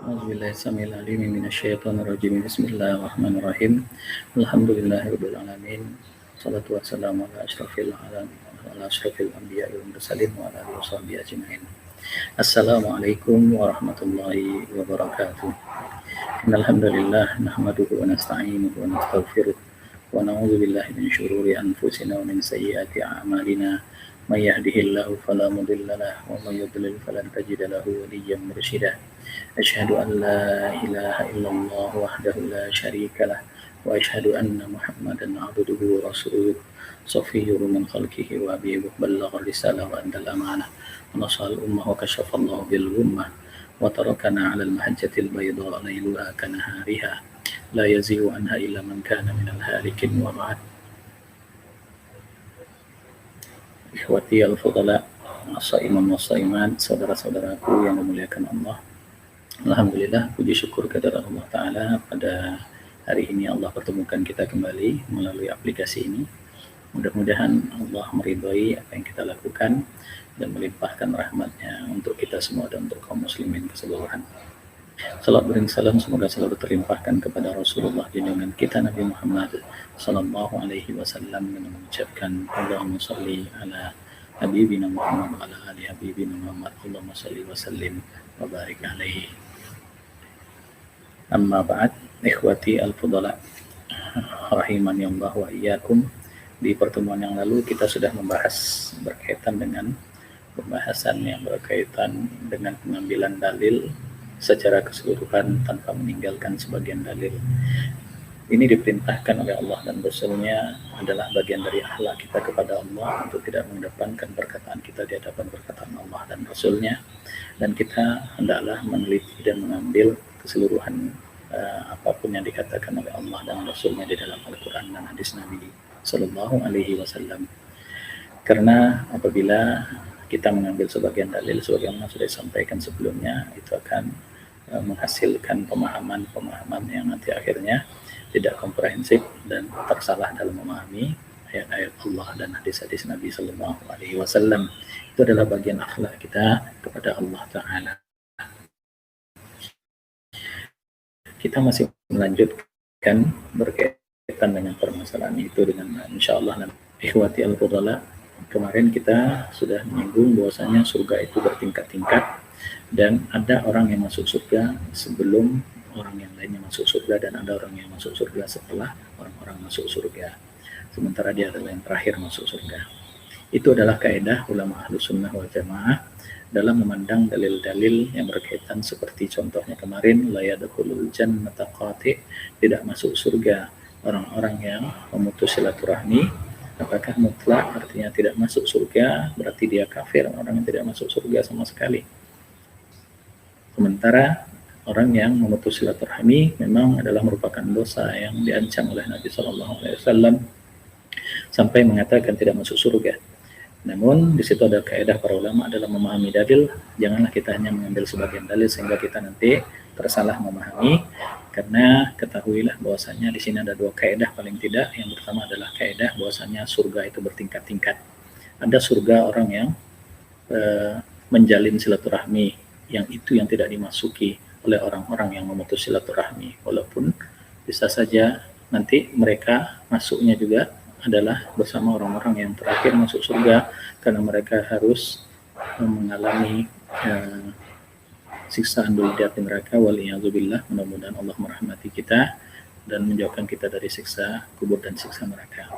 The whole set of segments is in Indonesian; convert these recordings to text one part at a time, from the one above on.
Alhamdulillah samil alim minasyaitonir rajim. Bismillahirrahmanirrahim. Alhamdulillahirabbil alamin. Shalatu wassalamu ala asyrafil alamin wa ala asyrafil anbiya'i wal mursalin wa ala alihi washabbihi ajmain. Assalamualaikum warahmatullahi wabarakatuh. Innal hamdalillah nahmaduhu wa nasta'inuhu wa nastaghfiruh wa na'udzu billahi min syururi anfusina wa min sayyiati a'malina. May yahdihillahu fala mudilla lahu wa may yudlil falan tajida lahu waliyyan mursyida. أشهد أن لا إله إلا الله وحده لا شريك له وأشهد أن محمدا عبده ورسوله صفيه من خلقه وحبيبه بلغ الرسالة وأدى الأمانة ونصح الأمة وكشف الله بالغمة وتركنا على المحجة البيضاء ليلها كنهارها لا يزيغ عنها إلا من كان من الهالكين وبعد. Ikhwati al-fudala, as-saiman was-saimat, saudara-saudaraku yang memuliakan Allah. Alhamdulillah, puji syukur kepada Allah Ta'ala, pada hari ini Allah pertemukan kita kembali melalui aplikasi ini. Mudah-mudahan Allah meridhai apa yang kita lakukan dan melimpahkan rahmatnya untuk kita semua dan untuk kaum muslimin keseluruhan. Salat bering salam semoga selalu terlimpahkan kepada Rasulullah junjungan kita Nabi Muhammad sallallahu alaihi wasallam, dengan mengucapkan Allahumma shalli ala habibina Muhammad wa ala ali habibina Muhammad, Allahumma shalli wa sallim wa barik alaihi. Amma ba'd, ikhwati al-fudala rahimani Allah wa iyyakum. Di pertemuan yang lalu kita sudah membahas berkaitan dengan pembahasan yang berkaitan dengan pengambilan dalil secara keseluruhan tanpa meninggalkan sebagian dalil. Ini diperintahkan oleh Allah dan Rasul-Nya, adalah bagian dari akhlak kita kepada Allah untuk tidak mengedepankan perkataan kita di hadapan perkataan Allah dan Rasul-Nya, dan kita hendaklah meneliti dan mengambil keseluruhan apapun yang dikatakan oleh Allah dan Rasul-Nya di dalam Al-Quran dan hadis Nabi Sallallahu Alaihi Wasallam. Karena apabila kita mengambil sebagian dalil sebagaimana sudah disampaikan sebelumnya, itu akan menghasilkan pemahaman-pemahaman yang nanti akhirnya tidak komprehensif dan tersalah dalam memahami ayat-ayat Allah dan hadis-hadis Nabi Sallallahu Alaihi Wasallam. Itu adalah bagian akhlak kita kepada Allah Ta'ala. Kita masih melanjutkan berkaitan dengan permasalahan itu dengan insyaallah. Ikhwati al-fudala, kemarin kita sudah menyinggung bahwasanya surga itu bertingkat-tingkat dan ada orang yang masuk surga sebelum orang yang lainnya masuk surga, dan ada orang yang masuk surga setelah orang-orang masuk surga, sementara dia adalah yang terakhir masuk surga. Itu adalah kaidah ulama Ahlus Sunnah wal Jamaah dalam memandang dalil-dalil yang berkaitan seperti contohnya kemarin, la yadkhulul jannata qati', tidak masuk surga orang-orang yang memutus silaturahmi. Apakah mutlak artinya tidak masuk surga? Berarti dia kafir, orang yang tidak masuk surga sama sekali. Sementara orang yang memutus silaturahmi memang adalah merupakan dosa yang diancam oleh Nabi Sallallahu Alaihi Wasallam sampai mengatakan tidak masuk surga. Namun di situ ada kaidah para ulama adalah memahami dalil. Janganlah kita hanya mengambil sebagian dalil sehingga kita nanti tersalah memahami. Karena ketahuilah bahwasanya di sini ada dua kaidah paling tidak. Yang pertama adalah kaidah bahwasanya surga itu bertingkat-tingkat. Ada surga orang yang menjalin silaturahmi, yang itu yang tidak dimasuki oleh orang-orang yang memutus silaturahmi, walaupun bisa saja nanti mereka masuknya juga adalah bersama orang-orang yang terakhir masuk surga, karena mereka harus mengalami siksaan dulu di api neraka. Waliyadzubillah, mudah-mudahan Allah merahmati kita dan menjauhkan kita dari siksa kubur dan siksa neraka.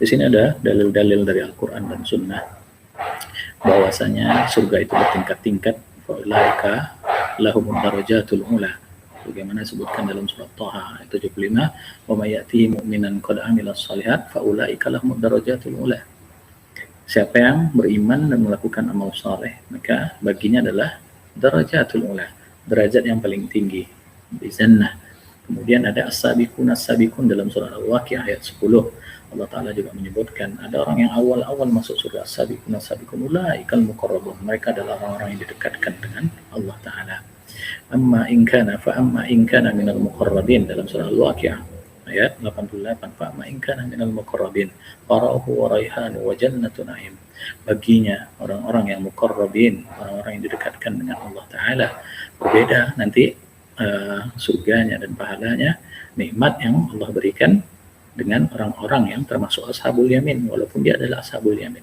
Di sini ada dalil-dalil dari Al-Quran dan Sunnah bahwasanya surga itu bertingkat-tingkat. Faulaika lahumud darajatul ula, bagaimana disebutkan dalam surat Thaha ayat 75, wa may ya'tihi mu'minan qad amilas shalihat faulaika lahumud darajatul ula. Siapa yang beriman dan melakukan amal saleh, maka baginya adalah darajatul ula, derajat yang paling tinggi di jannah. Kemudian ada as-sabiqun as-sabiqun dalam surah Al-Waqiah ayat 10. Allah Ta'ala juga menyebutkan ada orang yang awal-awal masuk surga, as-sabiqun as-sabiqun ulaikal muqarrabun, mereka adalah orang-orang yang didekatkan dengan Allah Ta'ala. Amma in kana minal muqarrabin dalam surah Al-Waqiah ayat 88, fa ma in kana minal muqarrabin farauhu wa raihan wa jannatu na'im. Baginya orang-orang yang muqarrabin, orang-orang yang didekatkan dengan Allah Ta'ala, berbeda nanti surganya dan pahalanya, nikmat yang Allah berikan dengan orang-orang yang termasuk ashabul yamin, walaupun dia adalah ashabul yamin.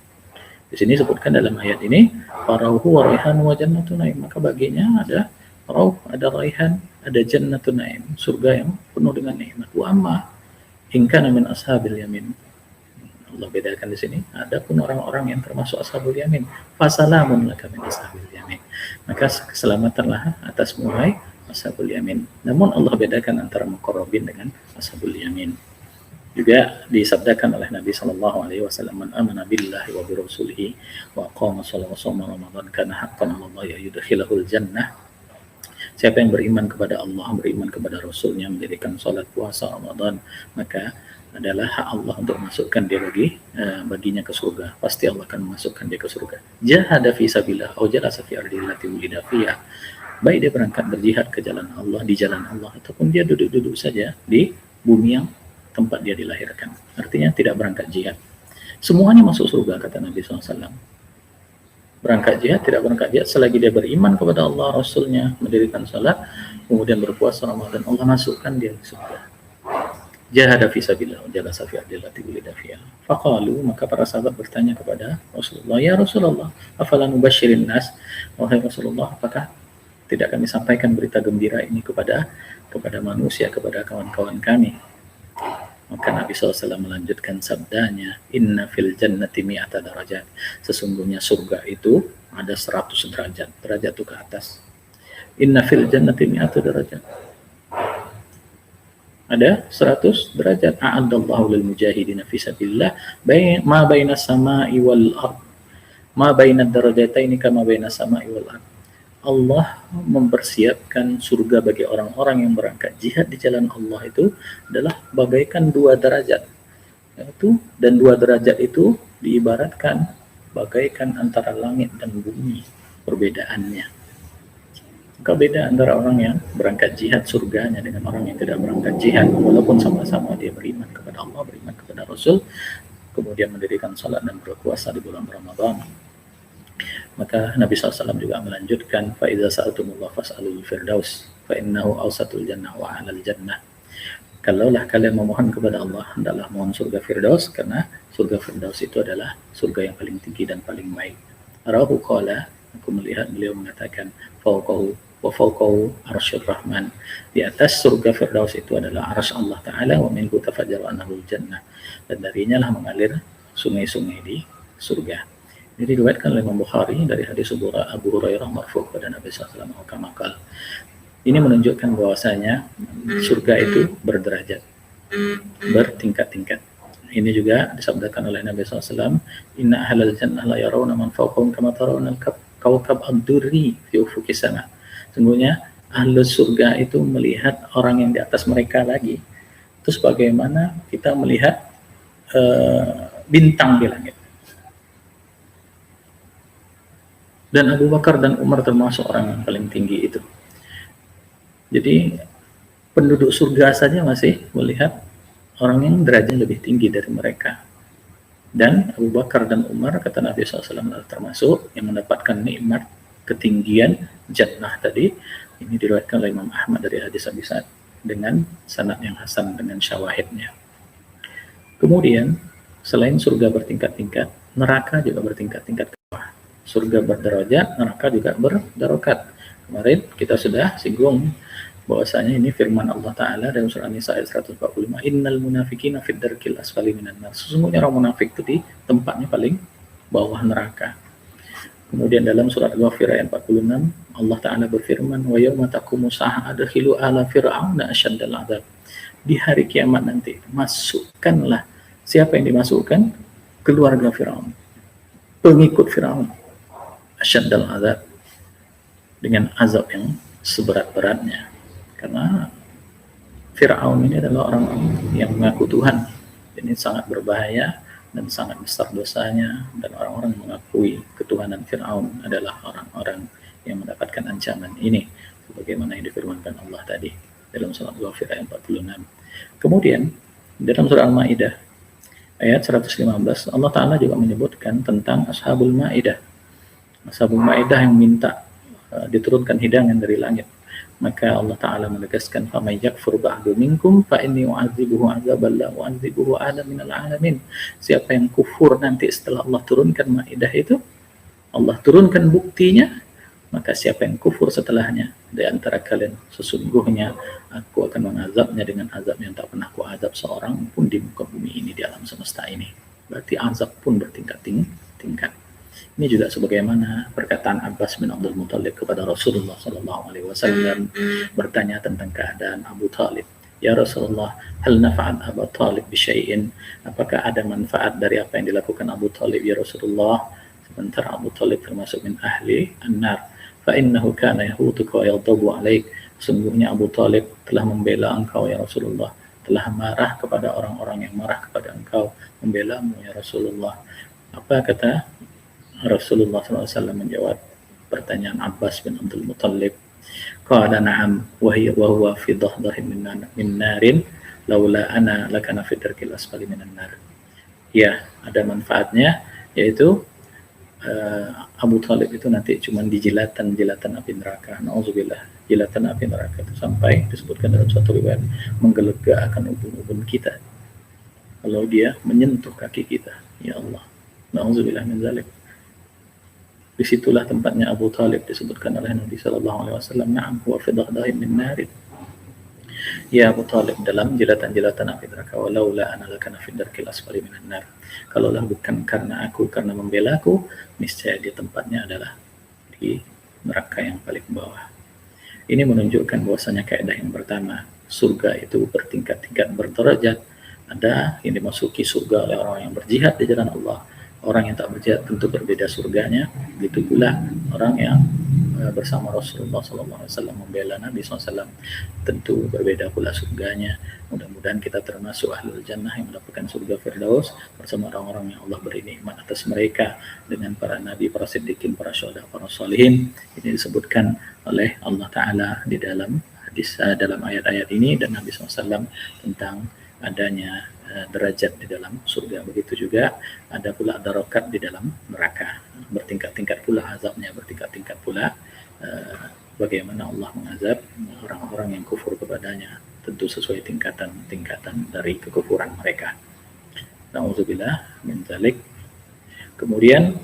Di sini disebutkan dalam ayat ini, farauhu wa raihan wa jannatu na'im, maka baginya ada rauh, ada raihan, ada jannatu na'im, surga yang penuh dengan nikmat. Wa amma in kana min ashabil yamin, Allah bedakan di sini, adapun orang-orang yang termasuk ashabul yamin, fasalamun laka min ashabil yamin, maka keselamatanlah atasmu hai ashabul yamin. Namun Allah bedakan antara muqarrabin dengan ashabul yamin. Juga disabdakan oleh Nabi sallallahu alaihi wasallam, man amana billahi wa bi rasulihi wa aqama sholata wa shoma ramadan kana haqqan 'ala Allah yudkhilahul jannah. Siapa yang beriman kepada Allah, beriman kepada Rasulnya, mendirikan salat puasa Ramadan, maka adalah hak Allah untuk masukkan dia baginya ke surga. Pasti Allah akan memasukkan dia ke surga. Jahada fi sabilillah au jalasa fi ardillati wulida fiha. Baik dia berangkat berjihad ke jalan Allah, di jalan Allah, ataupun dia duduk-duduk saja di bumi yang tempat dia dilahirkan. Artinya tidak berangkat jihad. Semuanya masuk surga, kata Nabi SAW. Berangkat jihad, tidak berangkat jihad, selagi dia beriman kepada Allah, Rasulnya, mendirikan salat, kemudian berpuasa Ramadan, Allah masukkan dia ke surga. Jahada fi sabilillah wa jalasa fi ardillati wulida fiha. Faqalu, maka para sahabat bertanya kepada Rasulullah, ya Rasulullah, afala nubasyirin nas? Wahai Rasulullah, apakah tidak kami sampaikan berita gembira ini kepada manusia, kepada kawan-kawan kami? Maka Nabi SAW melanjutkan sabdanya, inna fil jannati mi'ata darajat, sesungguhnya surga itu ada 100 derajat, derajat itu ke atas. Inna fil jannati mi'ata darajat, ada 100 derajat. A'addallahu lil mujahidina fi sabilillah ma baina sama'i wal ard, ma baina darajataini kama baina sama'i wal ard. Allah mempersiapkan surga bagi orang-orang yang berangkat jihad di jalan Allah itu adalah bagaikan 2 derajat. Dan 2 derajat itu diibaratkan bagaikan antara langit dan bumi perbedaannya. Maka beda antara orang yang berangkat jihad surganya dengan orang yang tidak berangkat jihad, walaupun sama-sama dia beriman kepada Allah, beriman kepada Rasul, kemudian mendirikan salat dan berpuasa di bulan Ramadan. Maka Nabi SAW juga melanjutkan, فَإِذَا سَأَلْتُمُ اللَّهَ فَاسْأَلُوا الْفِرْدَوْسَ فَإِنَّهُ أَوْسَطُ الْجَنَّةِ وَأَعْلَى الْجَنَّةِ. Kalaulah kalian memohon kepada Allah, hendaklah mohon surga Firdaus, karena surga Firdaus itu adalah surga yang paling tinggi dan paling baik. Arahu qala, aku melihat beliau mengatakan, fauqahu wa fauqahu arsyur rahman, di atas surga Firdaus itu adalah arsy Allah Ta'ala, wa minhu tafajjaru anhul jannah, dan darinya lah mengalir sungai-sungai di surga. Ini diriwayatkan oleh Imam Bukhari dari hadis Abu Hurairah marfu' pada Nabi SAW. Ini menunjukkan bahwasanya surga itu berderajat, bertingkat-tingkat. Ini juga disabdakan oleh Nabi SAW, inna ahlal jannah la yarawna man fawqahum kama tarawna al-kawkab ad-durri fi ufuqis sama. Sungguhnya ahli surga itu melihat orang yang di atas mereka lagi. Terus bagaimana kita melihat bintang di langit. Dan Abu Bakar dan Umar termasuk orang yang paling tinggi itu. Jadi penduduk surga saja masih melihat orang yang derajat lebih tinggi dari mereka. Dan Abu Bakar dan Umar, kata Nabi SAW, termasuk yang mendapatkan nikmat ketinggian jannah tadi. Ini diriwayatkan oleh Imam Ahmad dari hadis Abi Sa'id dengan sanad yang hasan dengan syawahidnya. Kemudian selain surga bertingkat-tingkat, neraka juga bertingkat-tingkat. Surga berderajat, neraka juga berdarokat. Kemarin kita sudah singgung bahwasanya ini firman Allah Ta'ala dalam surah An-Nisa ayat 145, innal munafiqina fid darkil asfali minan nar. Sesungguhnya orang munafik itu di tempatnya paling bawah neraka. Kemudian dalam surat Ghafir ayat 46, Allah Ta'ala berfirman, wa yawma taqumu sa'ah adkhilu ala fir'auna asyaddal adzab. Di hari kiamat nanti, masukkanlah. Siapa yang dimasukkan? Keluarga Firaun, pengikut Firaun, asyaddal adzab, dengan azab yang seberat-beratnya. Karena Fir'aun ini adalah orang yang mengaku Tuhan. Ini sangat berbahaya dan sangat besar dosanya, dan orang-orang yang mengakui ketuhanan Fir'aun adalah orang-orang yang mendapatkan ancaman ini, sebagaimana yang difirmankan Allah tadi dalam surat Ghafir ayat 46. Kemudian dalam surah Al-Maidah ayat 115 Allah Ta'ala juga menyebutkan tentang Ashabul Maidah. Ashabul Maidah yang minta diturunkan hidangan dari langit. Maka Allah Ta'ala menegaskan faman yakfur ba'du minkum fa inni u'adzibuhu 'adzaban la u'adzibuhu ahadan minal 'alamin. Siapa yang kufur nanti setelah Allah turunkan Maidah itu, Allah turunkan buktinya, maka siapa yang kufur setelahnya di antara kalian, sesungguhnya aku akan mengazabnya dengan azab yang tak pernah aku azab seorang pun di muka bumi ini, di alam semesta ini. Berarti azab pun bertingkat-tingkat. Ini juga sebagaimana perkataan Abbas bin Abdul Muthalib kepada Rasulullah SAW bertanya tentang keadaan Abu Talib. Ya Rasulullah, hal nafa'at Abu Talib bisyai'in? Apakah ada manfaat dari apa yang dilakukan Abu Talib ya Rasulullah? Sementara Abu Talib termasuk min ahli an-nar. Fa innahu kana yahutuka wa yadhabu alaik. Sungguhnya Abu Talib telah membela engkau ya Rasulullah, telah marah kepada orang-orang yang marah kepada engkau, membelamu ya Rasulullah. Apa kata Rasulullah SAW menjawab pertanyaan Abbas bin Abdul Muthalib? Qala na'am wa huwa fi dhahdahin min narin laula ana lakana fi darkil asfali minan nar. Ya, ada manfaatnya, yaitu Abu Talib itu nanti cuma di jilatan api neraka. Nauzubillah, jilatan api neraka itu sampai disebutkan dalam suatu riwayat menggelegarkan ubun-ubun kita kalau dia menyentuh kaki kita. Ya Allah, nauzubillah min zalik. Disitulah tempatnya Abu Talib disebutkan oleh Nabi Sallallahu Alaihi Wasallam. Na'am huwa fi dhahdahin min narin. Ya Abu Talib, dalam jilatan-jilatan api neraka. Walaula ana lakana fi darkil asfali minan nar. Kalaulah bukan karena aku, karena membela aku, niscaya di tempatnya adalah di neraka yang paling bawah. Ini menunjukkan bahwasanya kaidah yang pertama, surga itu bertingkat-tingkat, berderajat. Ada yang dimasuki surga oleh orang yang berjihad di jalan Allah. Orang yang tak berjihad tentu berbeda surganya. Begitu pula orang yang bersama Rasulullah SAW membela Nabi SAW, tentu berbeda pula surganya. Mudah-mudahan kita termasuk ahlul jannah yang mendapatkan surga Firdaus bersama orang-orang yang Allah beri nikmat atas mereka dengan para nabi, para siddiqin, para syuhada, para sholihin. Ini disebutkan oleh Allah Ta'ala di dalam hadis, dalam ayat-ayat ini, dan Nabi SAW tentang adanya derajat di dalam surga. Begitu juga ada pula darokat di dalam neraka, bertingkat-tingkat pula azabnya, bertingkat-tingkat pula bagaimana Allah mengazab orang-orang yang kufur kepadanya, tentu sesuai tingkatan-tingkatan dari kekufuran mereka. Nauzubillah min dzalik. Kemudian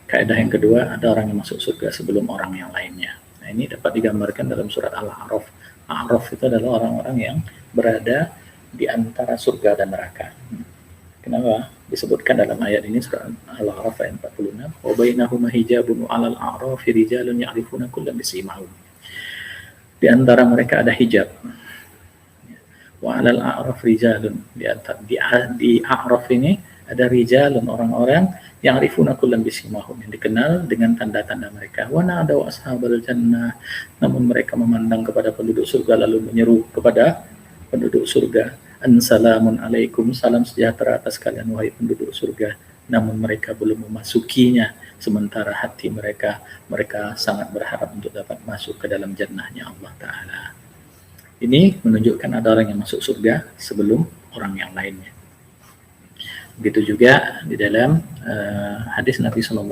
kaidah yang kedua, ada orang yang masuk surga sebelum orang yang lainnya. Nah, ini dapat digambarkan dalam surat Al-A'raf. A'raf itu adalah orang-orang yang berada di antara surga dan neraka. Kenapa disebutkan dalam ayat ini, surah Al-A'raf ayat 46, wa bainahuma hijabun 'alal a'rafi rijalun ya'rifuna kullam bisimahum. Di antara mereka ada hijab. Wa 'alal a'raf rijalun, di a'raf ini ada rijalun, orang-orang yang ya'rifuna kullam bisimahum, yang dikenal dengan tanda-tanda mereka. Wa nadaw ashabal jannah, namun mereka memandang kepada penduduk surga lalu menyeru kepada penduduk surga, Assalamun alaikum, salam sejahtera atas kalian wahai penduduk surga. Namun mereka belum memasukinya, sementara hati mereka sangat berharap untuk dapat masuk ke dalam jannahnya Allah Ta'ala. Ini menunjukkan ada orang yang masuk surga sebelum orang yang lainnya. Begitu juga di dalam hadis Nabi SAW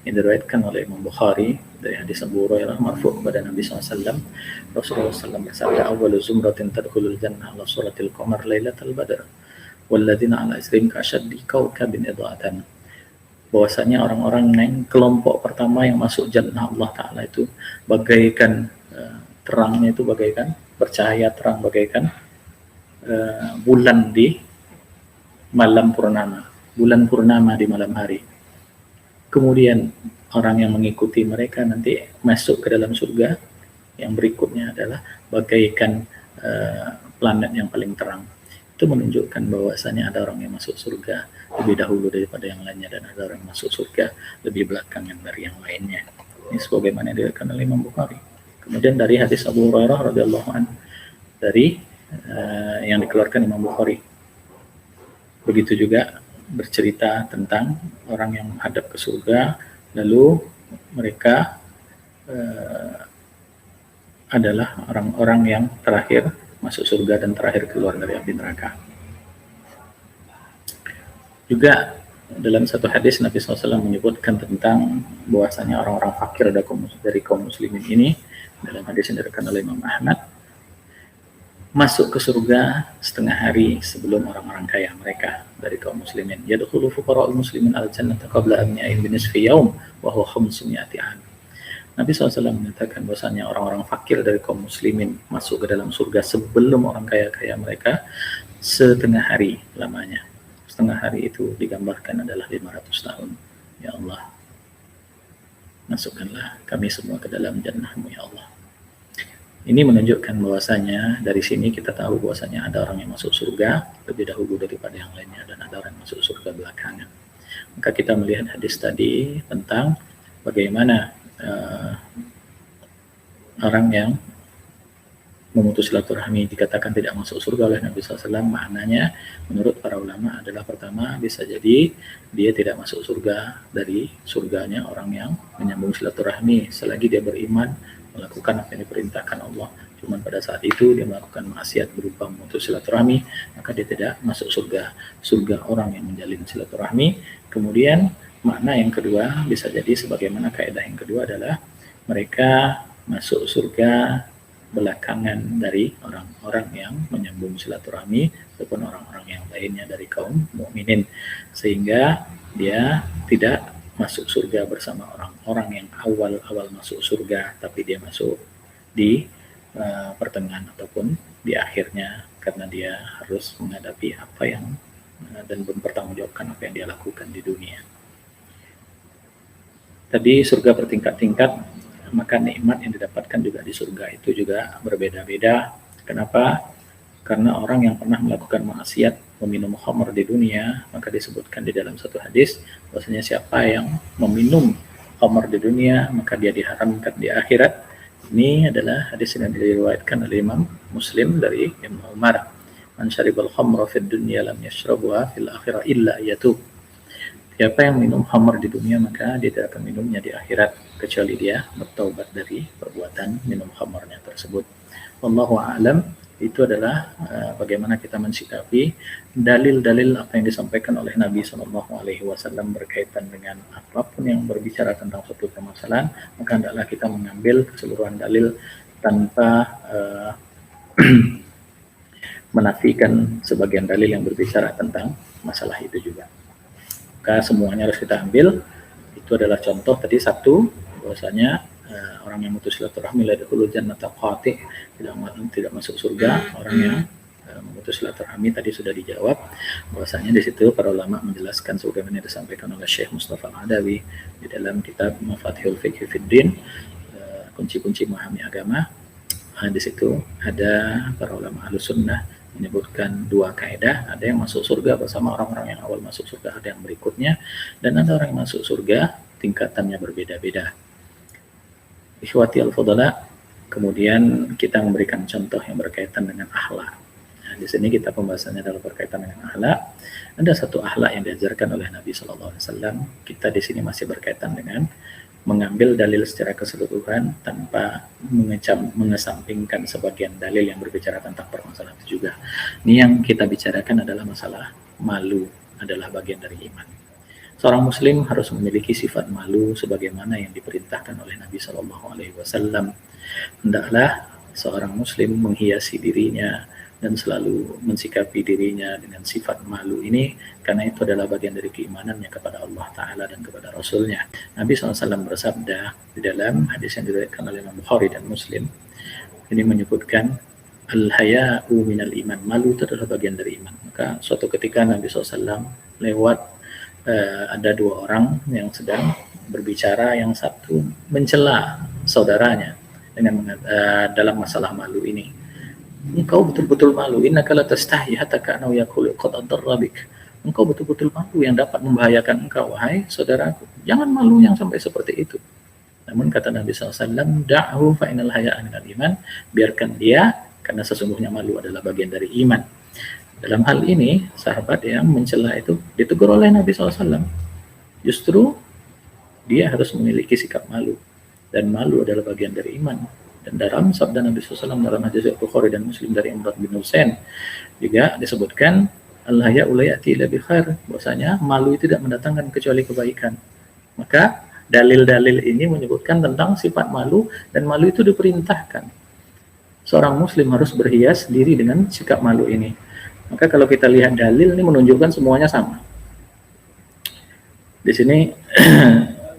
yang diriwayatkan oleh Imam Bukhari dari hadis Abu Hurairah marfu' kepada Nabi SAW. Rasulullah SAW bersabda, awwalu zumratin tadkhulul jannah ala suratil qamar lailatal badr walladzina ala isrim ka'ashaddi kawkabin idha'atan. Bahwasanya orang-orang yang kelompok pertama yang masuk jannah Allah Ta'ala itu bagaikan terangnya itu bagaikan bercahaya terang, bagaikan bulan di malam purnama, bulan purnama di malam hari. Kemudian orang yang mengikuti mereka nanti masuk ke dalam surga. Yang berikutnya adalah bagaikan planet yang paling terang. Itu menunjukkan bahwasanya ada orang yang masuk surga lebih dahulu daripada yang lainnya, dan ada orang yang masuk surga lebih belakangan dari yang lainnya. Ini sebagaimana diriwayatkan oleh Imam Bukhari. Kemudian dari hadis Abu Hurairah radhiyallahu anhu, dari yang dikeluarkan Imam Bukhari. Begitu juga bercerita tentang orang yang menghadap ke surga, lalu mereka adalah orang-orang yang terakhir masuk surga dan terakhir keluar dari api neraka. Juga dalam satu hadis Nabi SAW menyebutkan tentang bahwasanya orang-orang fakir dari kaum muslimin ini, dalam hadis yang diriwayatkan oleh Imam Ahmad, masuk ke surga setengah hari sebelum orang-orang kaya mereka dari kaum muslimin. Yadkhulu fuqara'ul muslimin al-jannata qabla an ya'in bi nisfi yaum wa huwa 500 am. Nabi SAW menyatakan bahwasanya orang-orang fakir dari kaum muslimin masuk ke dalam surga sebelum orang kaya-kaya mereka setengah hari lamanya. Setengah hari itu digambarkan adalah 500 tahun. Ya Allah, masukkanlah kami semua ke dalam jannah-Mu ya Allah. Ini menunjukkan bahwasanya dari sini kita tahu bahwasanya ada orang yang masuk surga lebih dahulu daripada yang lainnya dan ada orang yang masuk surga belakangan. Maka kita melihat hadis tadi tentang bagaimana orang yang memutus silaturahmi dikatakan tidak masuk surga oleh Nabi SAW. Maknanya menurut para ulama adalah pertama, bisa jadi dia tidak masuk surga dari surganya orang yang menyambung silaturahmi selagi dia beriman, melakukan apa yang diperintahkan Allah. Cuman pada saat itu dia melakukan maksiat berupa memutus silaturahmi, maka dia tidak masuk surga. Surga orang yang menjalin silaturahmi. Kemudian makna yang kedua bisa jadi sebagaimana kaidah yang kedua adalah mereka masuk surga belakangan dari orang-orang yang menyambung silaturahmi ataupun orang-orang yang lainnya dari kaum mukminin, sehingga dia tidak masuk surga bersama orang-orang yang awal-awal masuk surga, tapi dia masuk di pertengahan ataupun di akhirnya, karena dia harus menghadapi apa yang dan mempertanggungjawabkan apa yang dia lakukan di dunia. Tadi surga bertingkat-tingkat, maka nikmat yang didapatkan juga di surga itu juga berbeda-beda. Kenapa? Karena orang yang pernah melakukan maksiat, meminum khamr di dunia, maka disebutkan di dalam satu hadis bahwasanya siapa yang meminum khamr di dunia maka dia diharamkan di akhirat. Ini adalah hadis yang diriwayatkan oleh Imam Muslim dari Ibnu Umar. Man syaribal khamra fid dunya lam yashrabuha fil akhirah illa yatub. Siapa yang minum khamr di dunia maka dia tidak akan minumnya di akhirat kecuali dia bertaubat dari perbuatan minum khamrnya tersebut. Wallahu a'lam. Itu adalah bagaimana kita mensikapi dalil-dalil apa yang disampaikan oleh Nabi SAW berkaitan dengan apapun yang berbicara tentang suatu permasalahan, maka hendaklah kita mengambil keseluruhan dalil tanpa menafikan sebagian dalil yang berbicara tentang masalah itu juga. Maka semuanya harus kita ambil. Itu adalah contoh tadi satu, bahwasanya orang yang memutus silaturahmi la yadkhulul jannata qati', tidak masuk surga. Orang yang memutus silaturahmi tadi sudah dijawab, bahwasanya di situ para ulama menjelaskan sebagaimana disampaikan oleh Syekh Mustafa Al-Adawi di dalam kitab Mafatihul Fiqh fid Din, kunci-kunci memahami agama. Di situ ada para ulama Ahlus Sunnah menyebutkan dua kaidah, ada yang masuk surga bersama orang-orang yang awal masuk surga, ada yang berikutnya, dan ada orang yang masuk surga tingkatannya berbeda-beda. Ikhwati al-fudala, kemudian kita memberikan contoh yang berkaitan dengan akhlak. Nah, di sini kita pembahasannya adalah berkaitan dengan akhlak. Ada satu akhlak yang diajarkan oleh Nabi SAW. Kita di sini masih berkaitan dengan mengambil dalil secara keseluruhan tanpa mengesampingkan sebagian dalil yang berbicara tentang permasalahan itu juga. Ini yang kita bicarakan adalah masalah malu adalah bagian dari iman. Seorang muslim harus memiliki sifat malu sebagaimana yang diperintahkan oleh Nabi SAW. Hendaklah seorang muslim menghiasi dirinya dan selalu mensikapi dirinya dengan sifat malu ini, karena itu adalah bagian dari keimanannya kepada Allah Ta'ala dan kepada Rasulnya. Nabi SAW bersabda di dalam hadis yang diriwayatkan oleh Imam Bukhari dan Muslim, ini menyebutkan al-haya'u minal iman, malu itu adalah bagian dari iman. Maka suatu ketika Nabi SAW lewat, ada dua orang yang sedang berbicara, yang satu mencela saudaranya dengan dalam masalah malu ini. Engkau betul-betul malu, innaka la tastahi hatta ka'annahu yaqulu qad adarra bik. Engkau betul-betul malu yang dapat membahayakan engkau, wahai saudaraku. Jangan malu yang sampai seperti itu. Namun kata Nabi SAW, da'hu fa innal haya'a minal iman, biarkan dia karena sesungguhnya malu adalah bagian dari iman. Dalam hal ini, sahabat yang mencela itu ditegur oleh Nabi SAW. Justru dia harus memiliki sikap malu. Dan malu adalah bagian dari iman. Dan dalam sabda Nabi SAW dalam hadis Bukhari dan Muslim dari Imran bin Husain juga disebutkan al-haya'u la ya'ti illa bi khair, bahwasanya malu itu tidak mendatangkan kecuali kebaikan. Maka dalil-dalil ini menyebutkan tentang sifat malu, dan malu itu diperintahkan. Seorang muslim harus berhias diri dengan sikap malu ini. Maka kalau kita lihat dalil ini menunjukkan semuanya sama. Di sini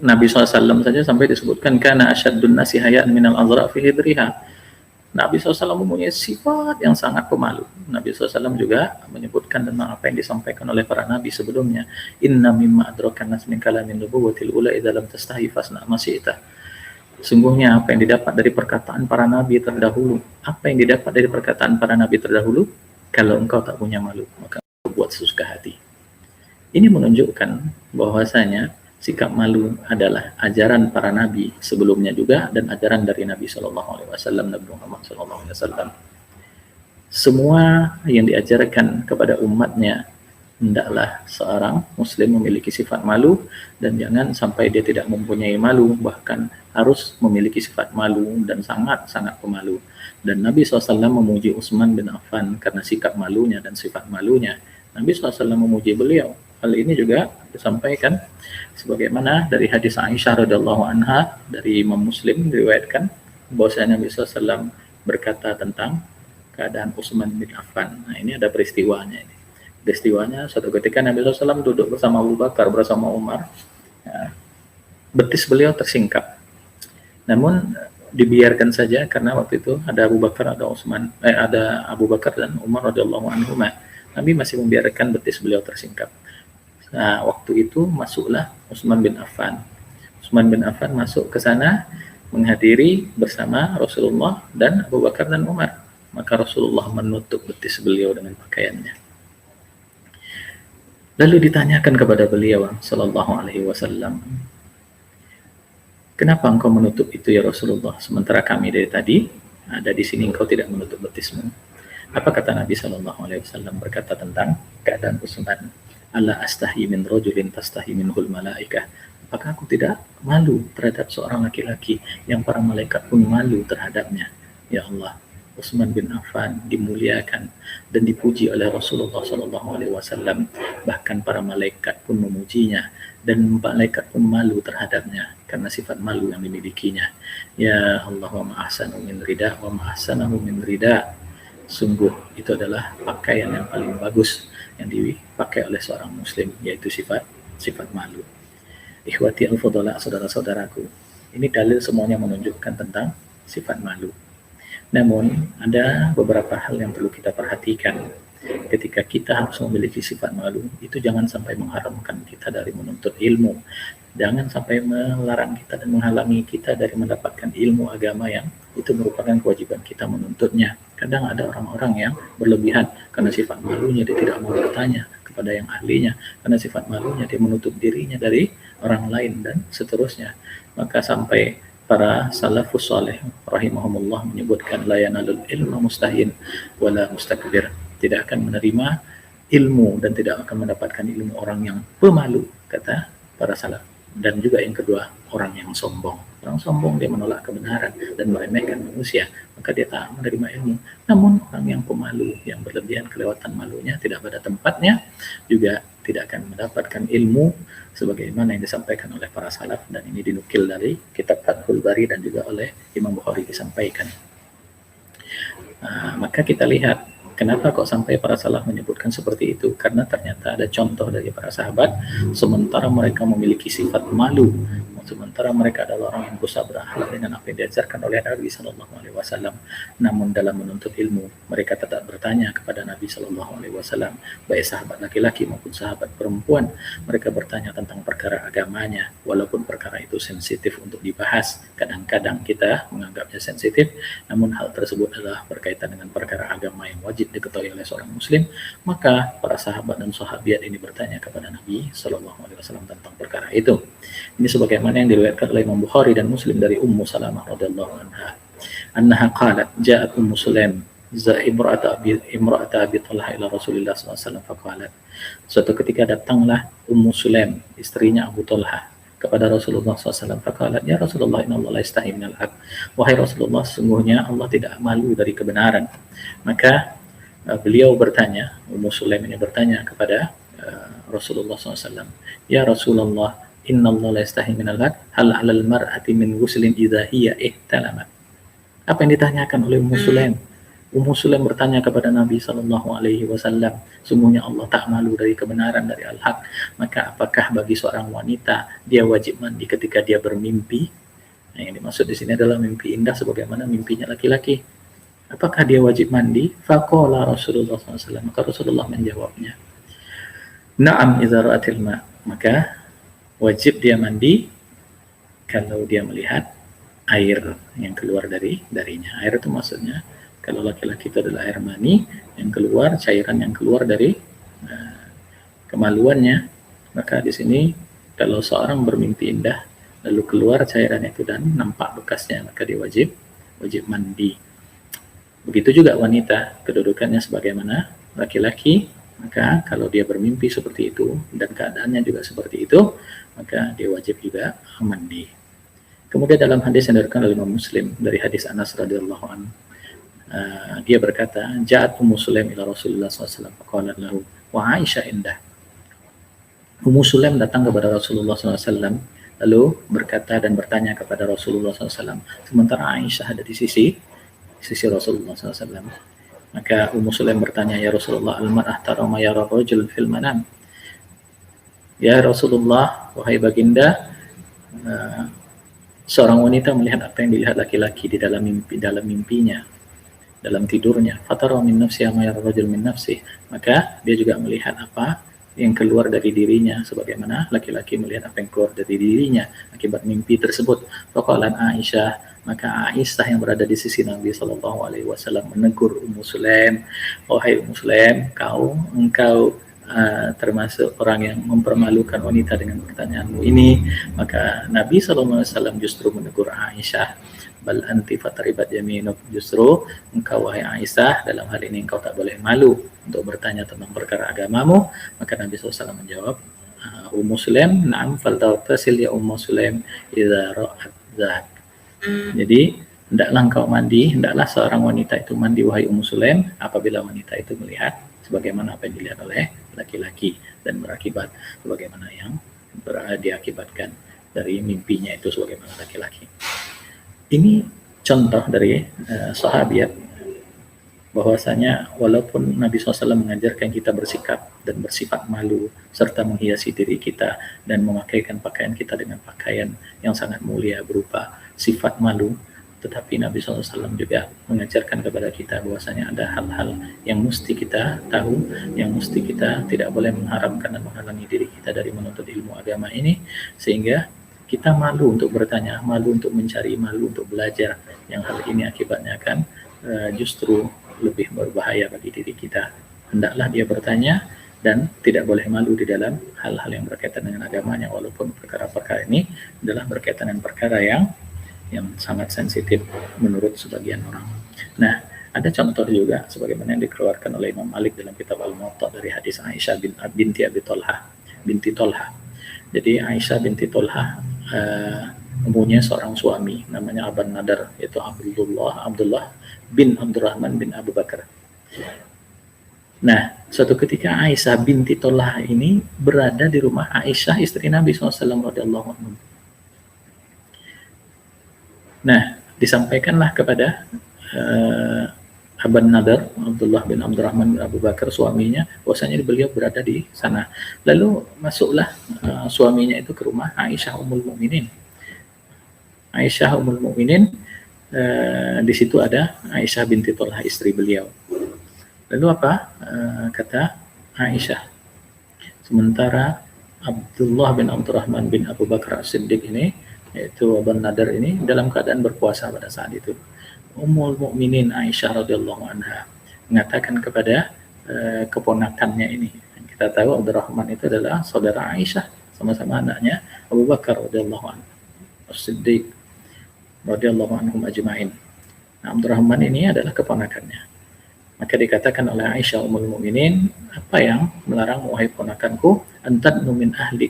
Nabi SAW saja sampai disebutkan kana asyaddun nasi haya'an minal azra fi hidriha. Nabi SAW mempunyai sifat yang sangat pemalu. Nabi SAW juga menyebutkan tentang apa yang disampaikan oleh para nabi sebelumnya. Inna mimma adrakan nas min kalamin nubuwatil ula idza lam tastahi fasna ma syi'ta. Sungguhnya apa yang didapat dari perkataan para nabi terdahulu, apa yang didapat dari perkataan para nabi terdahulu, kalau engkau tak punya malu, maka buat sesuka hati. Ini menunjukkan bahwasanya sikap malu adalah ajaran para nabi sebelumnya juga, dan ajaran dari Nabi SAW, Nabi Muhammad SAW. Semua yang diajarkan kepada umatnya, hendaklah seorang muslim memiliki sifat malu, dan jangan sampai dia tidak mempunyai malu, bahkan harus memiliki sifat malu dan sangat-sangat pemalu. Dan Nabi SAW memuji Utsman bin Affan karena sikap malunya dan sifat malunya. Nabi SAW memuji beliau. Hal ini juga disampaikan sebagaimana dari hadis Aisyah radhiyallahu anha dari Imam Muslim diriwayatkan bahwasanya Nabi SAW berkata tentang keadaan Utsman bin Affan. Nah, ini ada peristiwanya ini. Peristiwanya suatu ketika Nabi SAW duduk bersama Abu Bakar, bersama Umar, ya, betis beliau tersingkap. Namun dibiarkan saja karena waktu itu ada Abu Bakar, ada Abu Bakar dan Umar radhiyallahu anhuma. Nabi masih membiarkan betis beliau tersingkap. Nah, waktu itu masuklah Utsman bin Affan. Utsman bin Affan masuk ke sana menghadiri bersama Rasulullah dan Abu Bakar dan Umar. Maka Rasulullah menutup betis beliau dengan pakaiannya. Lalu ditanyakan kepada beliau sallallahu alaihi wasallam, "Kenapa engkau menutup itu ya Rasulullah? Sementara kami dari tadi ada di sini, engkau tidak menutup betismu." Apa kata Nabi sallallahu alaihi wasallam? Berkata tentang keadaan Utsman. "Alla astahi min rajulin tastahi minhul malaikah." Apakah aku tidak malu terhadap seorang laki-laki yang para malaikat pun malu terhadapnya? Ya Allah, Utsman bin Affan dimuliakan dan dipuji oleh Rasulullah SAW. Bahkan para malaikat pun memujinya, dan malaikat pun malu terhadapnya karena sifat malu yang dimilikinya. Ya Allah, wa ma'ahsanu min rida, wa ma'ahsanahu min rida. Sungguh itu adalah pakaian yang paling bagus yang dipakai oleh seorang muslim, yaitu sifat malu. Ikhwati al-fudhala, saudara-saudaraku, ini dalil semuanya menunjukkan tentang sifat malu. Namun ada beberapa hal yang perlu kita perhatikan. Ketika kita harus memiliki sifat malu, itu jangan sampai mengharamkan kita dari menuntut ilmu. Jangan sampai melarang kita dan menghalangi kita dari mendapatkan ilmu agama yang itu merupakan kewajiban kita menuntutnya. Kadang ada orang-orang yang berlebihan karena sifat malunya dia tidak mau bertanya kepada yang ahlinya, karena sifat malunya dia menutup dirinya dari orang lain dan seterusnya. Maka sampai para salafus saleh rahimahumullah menyebutkan la yanalul ilmu mustahin wala mustakbir, tidak akan menerima ilmu dan tidak akan mendapatkan ilmu orang yang pemalu, kata para salaf. Dan juga yang kedua, orang yang sombong. Orang sombong dia menolak kebenaran dan meremehkan manusia, maka dia tak menerima ilmu. Namun orang yang pemalu, yang berlebihan kelewatan malunya, tidak pada tempatnya, juga tidak akan mendapatkan ilmu sebagaimana yang disampaikan oleh para salaf, dan ini dinukil dari kitab Fathul Bari dan juga oleh Imam Bukhari disampaikan. Maka kita lihat kenapa kok sampai para salaf menyebutkan seperti itu? Karena ternyata ada contoh dari para sahabat, sementara mereka memiliki sifat malu, sementara mereka adalah orang yang berusaha berakhlak dengan apa yang diajarkan oleh Nabi Sallallahu Alaihi Wasallam. Namun dalam menuntut ilmu, mereka tetap bertanya kepada Nabi Sallallahu Alaihi Wasallam, baik sahabat laki-laki maupun sahabat perempuan. Mereka bertanya tentang perkara agamanya, walaupun perkara itu sensitif untuk dibahas. Kadang-kadang kita menganggapnya sensitif, namun hal tersebut adalah berkaitan dengan perkara agama yang wajib diketahui oleh seorang muslim. Maka para sahabat dan sahabiat ini bertanya kepada Nabi Sallallahu Alaihi Wasallam tentang perkara itu. Ini sebagaimana yang diriwayatkan oleh Imam Bukhari dan Muslim dari Ummu Salamah radhiyallahu anha. Annaha qalat ja'at Ummu Sulaim imra'ata Abi Talha ila Rasulillah sallallahu alaihi wasallam faqalat. Suatu ketika datanglah Ummu Sulaim, istrinya Abu Talha, kepada Rasulullah SAW. Faqalat, ya Rasulullah, inna Allah la yastahi minal haq. Wahai Rasulullah, sesungguhnya Allah tidak malu dari kebenaran. Maka beliau bertanya, Ummu Sulaim ini bertanya kepada Rasulullah SAW, ya Rasulullah, inna Allah la yastahi minal haq, hal alal mar'ati min ghuslin idha hiya ihtalamat. Apa yang ditanyakan oleh Ummu Sulaim? Ummu Sulaim bertanya kepada Nabi Sallallahu Alaihi Wasallam, sungguhnya Allah tak malu dari kebenaran, dari al-haq. Maka apakah bagi seorang wanita dia wajib mandi ketika dia bermimpi? Nah, yang dimaksud di sini adalah mimpi indah sebagaimana mimpinya laki-laki. Apakah dia wajib mandi? Faqala Rasulullah SAW. Maka Rasulullah menjawabnya, na'am idza ra'atil ma'. Maka wajib dia mandi kalau dia melihat air yang keluar darinya. Air itu maksudnya kalau laki-laki itu adalah air mani yang keluar, cairan yang keluar dari kemaluannya. Maka di sini kalau seorang bermimpi indah lalu keluar cairan itu dan nampak bekasnya, maka dia wajib mandi. Begitu juga wanita, kedudukannya sebagaimana laki-laki. Maka kalau dia bermimpi seperti itu dan keadaannya juga seperti itu, maka dia wajib juga mandi. Kemudian dalam hadis yang diriwayatkan oleh Imam Muslim dari hadis Anas radhiyallahu anhu, dia berkata, ja'at Ummu Sulaim ila Rasulullah SAW faqalat lahu wa Aisyah indah. Ummu Sulaim datang kepada Rasulullah SAW lalu berkata dan bertanya kepada Rasulullah SAW, sementara Aisyah ada di sisi Rasulullah SAW. Maka Ummu Sulaim bertanya, ya Rasulullah, al-mar'ah tara ma yara rajul fil manam. Ya Rasulullah, wahai baginda, seorang wanita melihat apa yang dilihat laki-laki di dalam mimpinya, dalam tidurnya. Fatara min nafsiha ma yara rajul min nafsih. Maka dia juga melihat apa yang keluar dari dirinya sebagaimana laki-laki melihat apa yang keluar dari dirinya akibat mimpi tersebut. Faqalat Aisyah, maka Aisyah yang berada di sisi Nabi Sallallahu Alaihi Wasallam menegur Ummu Sulaim, wahai Ummu Sulaim, engkau termasuk orang yang mempermalukan wanita dengan pertanyaanmu ini. Maka Nabi Sallallahu Alaihi Wasallam justru menegur Aisyah, bal anti fatribat yaminuk, justru engkau wahai Aisyah dalam hal ini engkau tak boleh malu untuk bertanya tentang perkara agamamu. Maka Nabi SAW menjawab, Ummu Sulaim, na'am faltaghtasil ya Ummu Sulaim idza ra'at dzak. Jadi hendaklah engkau mandi, hendaklah seorang wanita itu mandi wahai Ummu Sulaim apabila wanita itu melihat sebagaimana apa yang dilihat oleh laki-laki dan berakibat sebagaimana yang diakibatkan dari mimpinya itu sebagaimana laki-laki. Ini contoh dari sahabiat bahwasanya walaupun Nabi SAW mengajarkan kita bersikap dan bersifat malu serta menghiasi diri kita dan memakaikan pakaian kita dengan pakaian yang sangat mulia berupa sifat malu, tetapi Nabi SAW juga mengajarkan kepada kita bahwasanya ada hal-hal yang mesti kita tahu, yang mesti kita tidak boleh mengharamkan dan menghalangi diri kita dari menuntut ilmu agama ini, sehingga kita malu untuk bertanya, malu untuk mencari, malu untuk belajar, yang hal ini akibatnya akan justru lebih berbahaya bagi diri kita. Hendaklah dia bertanya dan tidak boleh malu di dalam hal-hal yang berkaitan dengan agamanya, walaupun perkara-perkara ini adalah berkaitan dengan perkara yang sangat sensitif menurut sebagian orang. Nah, ada contoh juga sebagaimana yang dikeluarkan oleh Imam Malik dalam kitab Al-Muwatta dari hadis Aisyah binti Tolha. Jadi Aisyah binti Tolha mempunyai seorang suami namanya Aban Nadar, yaitu Abdullah bin Abdurrahman bin Abu Bakar. Nah, suatu ketika Aisyah binti Tolha ini berada di rumah Aisyah istri Nabi SAW radhiyallahu anhu. Nah, disampaikanlah kepada Aban Nadar, Abdullah bin Abdurrahman bin Abu Bakar, suaminya, bahwasanya beliau berada di sana. Lalu masuklah suaminya itu ke rumah Aisyah Ummul Mukminin. Aisyah Ummul Mukminin, di situ ada Aisyah binti Tolha istri beliau. Lalu apa kata Aisyah? Sementara Abdullah bin Abdurrahman bin Abu Bakar As-Siddiq ini, yaitu Aban Nadar ini, dalam keadaan berpuasa pada saat itu. Ummul Mukminin Aisyah radhiyallahu anha mengatakan kepada keponakannya ini. Kita tahu Abdurrahman itu adalah saudara Aisyah, sama-sama anaknya Abu Bakar radhiyallahu anhu, As-Siddiq radhiyallahu anhum ajma'in. Nah, Abdurrahman ini adalah keponakannya. Maka dikatakan oleh Aisyah Ummul Mukminin, apa yang melarang wahai ponakanku antadnu min ahlik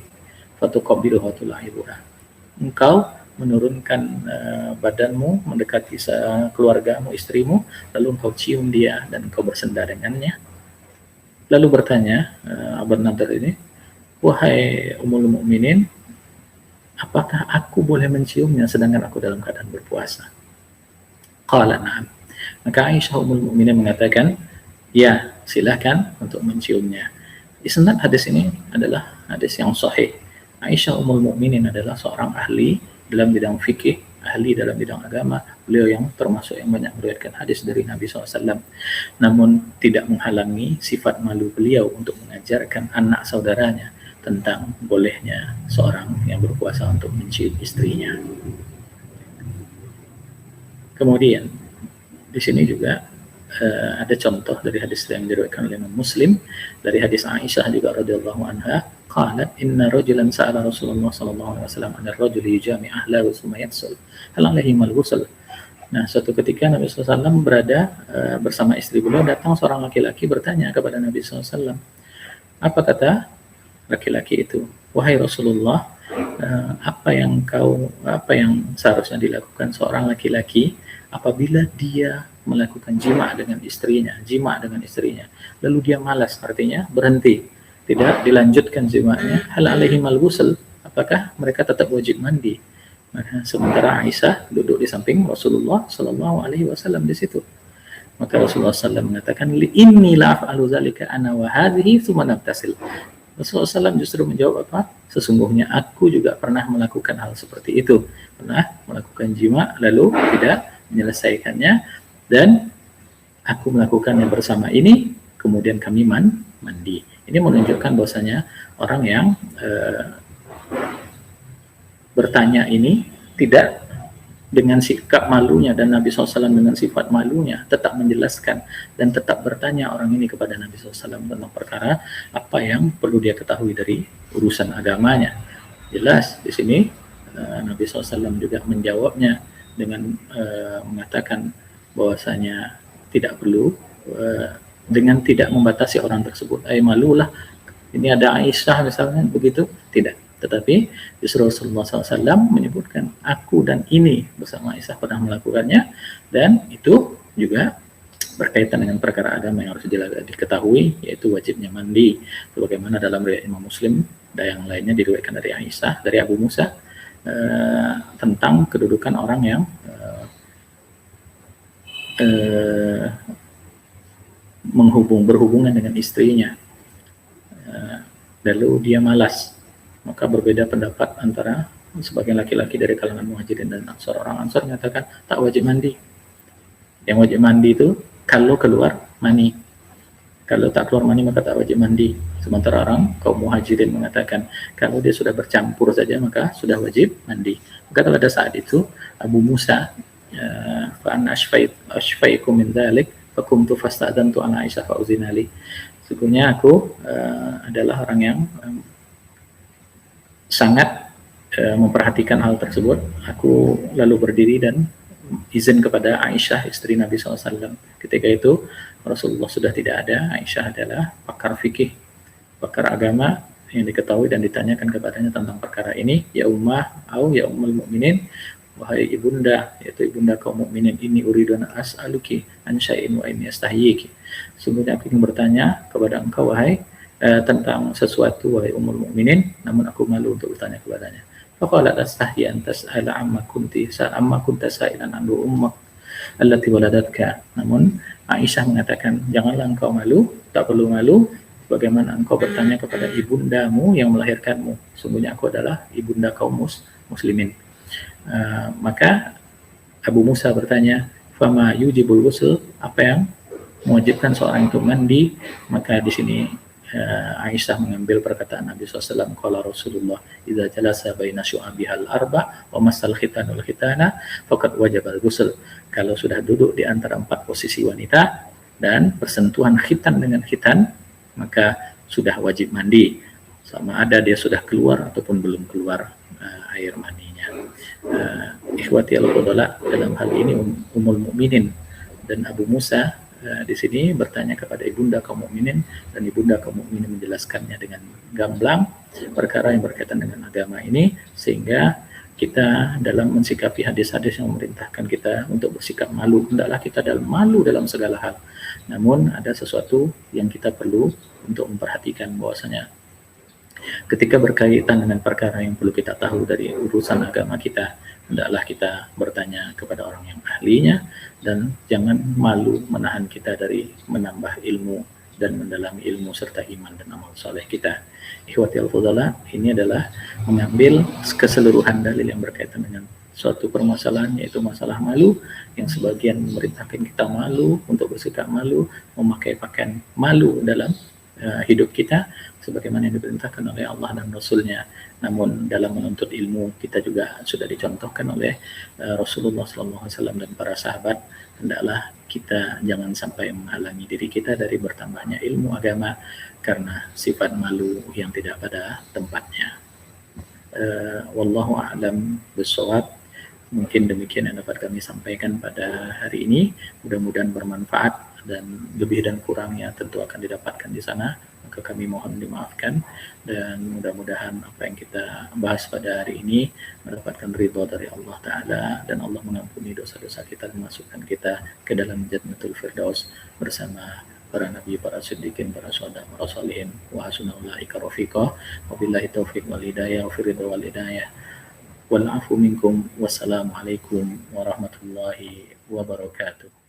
fatuqabbiluha tula'ibuha. Engkau menurunkan badanmu mendekati keluargamu, istrimu, lalu engkau cium dia dan engkau bersenda dengannya. Lalu bertanya Abu Nadir ini, wahai Ummul Mukminin, apakah aku boleh menciumnya sedangkan aku dalam keadaan berpuasa? Qala na'am. Maka Aisyah Ummul Mukminin mengatakan, ya, silakan untuk menciumnya. Isnad hadis ini adalah hadis yang sahih. Aisyah Ummul Mukminin adalah seorang ahli dalam bidang fikih, ahli dalam bidang agama. Beliau yang termasuk yang banyak meriwayatkan hadis dari Nabi SAW. Namun tidak menghalangi sifat malu beliau untuk mengajarkan anak saudaranya tentang bolehnya seorang yang berpuasa untuk mencium istrinya. Kemudian di sini juga ada contoh dari hadis yang diriwayatkan oleh Imam Muslim dari hadis Aisyah juga radhiyallahu anha, qalat inna rajulan sa'ala Rasulullah sallallahu alaihi wasallam an ar-rajuli yujami ahlahu thumma yaghsul hal alaihi mal ghusl. Nah, suatu ketika Nabi SAW berada bersama istri beliau, datang seorang laki-laki bertanya kepada Nabi SAW. Apa kata laki-laki itu? Wahai Rasulullah, apa yang seharusnya dilakukan seorang laki-laki apabila dia melakukan jima dengan istrinya, lalu dia malas, artinya berhenti, tidak dilanjutkan jimanya, hal alaihi mal ghusl, apakah mereka tetap wajib mandi? Maka sementara Aisyah duduk di samping Rasulullah sallallahu alaihi wasallam di situ. Maka Rasulullah SAW mengatakan, inni la af'alu dzalika ana wa hadhihi tsumma nabtasil. Rasulullah SAW justru menjawab apa? Sesungguhnya aku juga pernah melakukan hal seperti itu, pernah melakukan jima lalu tidak menyelesaikannya, dan aku melakukannya bersama ini, kemudian kami mandi. Ini menunjukkan bahwasanya orang yang bertanya ini tidak dengan sikap malunya, dan Nabi SAW dengan sifat malunya tetap menjelaskan dan tetap bertanya orang ini kepada Nabi SAW tentang perkara apa yang perlu dia ketahui dari urusan agamanya. Jelas di sini Nabi SAW juga menjawabnya dengan mengatakan bahwasanya tidak perlu dengan tidak membatasi orang tersebut. Malulah, ini ada Aisyah misalnya begitu, tidak. Tetapi justru Rasulullah SAW menyebutkan aku dan ini bersama Aisyah pernah melakukannya, dan itu juga berkaitan dengan perkara agama yang harus diketahui, yaitu wajibnya mandi. Sebagaimana dalam riwayat Imam Muslim dan yang lainnya diriwayatkan dari Aisyah, dari Abu Musa, tentang kedudukan orang yang berhubungan dengan istrinya, lalu dia malas. Maka berbeda pendapat antara sebagian laki-laki dari kalangan Muhajirin dan Ansar. Orang Ansar mengatakan tak wajib mandi. Yang wajib mandi itu kalau keluar mani. Kalau tak keluar mani maka tak wajib mandi. Sementara orang kaum Muhajirin mengatakan kalau dia sudah bercampur saja maka sudah wajib mandi. Maka pada saat itu Abu Musa fa an ashfaikum min dzalik fakumtu fastadantu an Aisyah fa uzinali. Sesungguhnya aku adalah orang yang sangat memperhatikan hal tersebut. Aku lalu berdiri dan izin kepada Aisyah, istri Nabi SAW. Ketika itu Rasulullah sudah tidak ada. Aisyah adalah pakar fikih, pakar agama yang diketahui dan ditanyakan kepadanya tentang perkara ini. Ya ummah, ya ummul mukminin, wahai ibunda, yaitu ibunda kaum mukminin, ini uriduna as'aluki an syai'in wa inni astahyiki. Sungguhnya aku ingin bertanya kepada engkau wahai tentang sesuatu wahai ummul mukminin, namun aku malu untuk bertanya kepadanya. Faqalat astahyi an tas'ala amma kunta sa'ilan an ummak allati waladatka. Namun Aisyah mengatakan, janganlah engkau malu, tak perlu malu, bagaimana engkau bertanya kepada ibundamu yang melahirkanmu. Sungguhnya aku adalah ibunda kaum muslimin. Maka Abu Musa bertanya, fama yujibul ghusl, apa yang mewajibkan seorang itu mandi? Maka di sini Aisyah mengambil perkataan Nabi SAW, qala Rasulullah idza jalasa baina syu'abihal arba wa masal khitanul khitana faqad wajabal ghusl. Kalau sudah duduk di antara 4 posisi wanita dan bersentuhan khitan dengan khitan, maka sudah wajib mandi, sama ada dia sudah keluar ataupun belum keluar air maninya. Ikhwati al-fudala, dalam hal ini Ummul Mukminin dan Abu Musa di sini bertanya kepada ibunda kaum mukminin, dan ibunda kaum mukminin menjelaskannya dengan gamblang perkara yang berkaitan dengan agama ini, sehingga kita dalam mensikapi hadis-hadis yang memerintahkan kita untuk bersikap malu, hendaklah kita dalam malu dalam segala hal. Namun ada sesuatu yang kita perlu untuk memperhatikan, bahwasanya ketika berkaitan dengan perkara yang perlu kita tahu dari urusan agama kita, hendaklah kita bertanya kepada orang yang ahlinya, dan jangan malu menahan kita dari menambah ilmu dan mendalami ilmu serta iman dan amal soleh kita. Ikhwati al-fudhala, ini adalah mengambil keseluruhan dalil yang berkaitan dengan suatu permasalahan, yaitu masalah malu, yang sebagian memerintahkan kita malu, untuk bersikap malu, memakai pakaian malu dalam hidup kita sebagaimana yang diperintahkan oleh Allah dan Rasul-Nya. Namun dalam menuntut ilmu kita juga sudah dicontohkan oleh Rasulullah SAW dan para sahabat, hendaklah kita jangan sampai menghalangi diri kita dari bertambahnya ilmu agama karena sifat malu yang tidak pada tempatnya. Wallahu a'lam bishawab. Mungkin demikian yang dapat kami sampaikan pada hari ini. Mudah-mudahan bermanfaat, dan lebih dan kurangnya tentu akan didapatkan di sana, maka kami mohon dimaafkan, dan mudah-mudahan apa yang kita bahas pada hari ini mendapatkan ridha dari Allah Ta'ala, dan Allah mengampuni dosa-dosa kita dan masukkan kita ke dalam Jannatul Firdaus bersama para nabi, para siddiqin, para syuhada, para sholihin, wa hasuna ulaika rafiqa. Wabillahi taufiq wal hidayah, wa firidha wal hidayah, wal afu minkum. Wassalamualaikum warahmatullahi wabarakatuh.